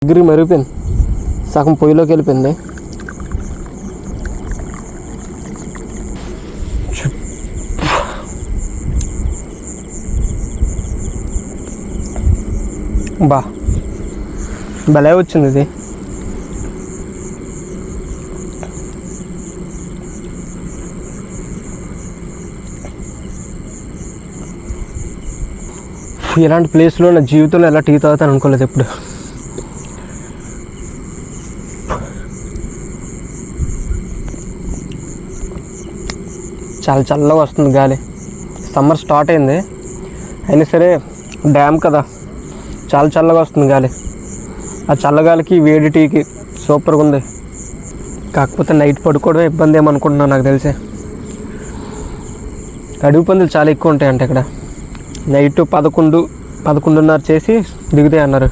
దగ్గరికి మరిగిపోయింది, సగం పొయ్యిలోకి వెళ్ళిపోయింది. భలే వచ్చింది ఇది. ఇలాంటి ప్లేస్లో నా జీవితంలో ఎలా టీ తాగుతాను అనుకోలేదు ఎప్పుడు. చాలా చల్లగా వస్తుంది గాలి. సమ్మర్ స్టార్ట్ అయింది అయినా సరే డ్యామ్ కదా, చాలా చల్లగా వస్తుంది గాలి. ఆ చల్లగాలికి వేడి టీకి సూపర్గా ఉంది. కాకపోతే నైట్ పడుకోవడం ఇబ్బంది ఏమనుకుంటున్నాను నాకు తెలిసే. అడవి పందులు చాలా ఎక్కువ ఉంటాయంట ఇక్కడ. నైట్ 11-11:30 చేసి దిగుతాయి అన్నారు.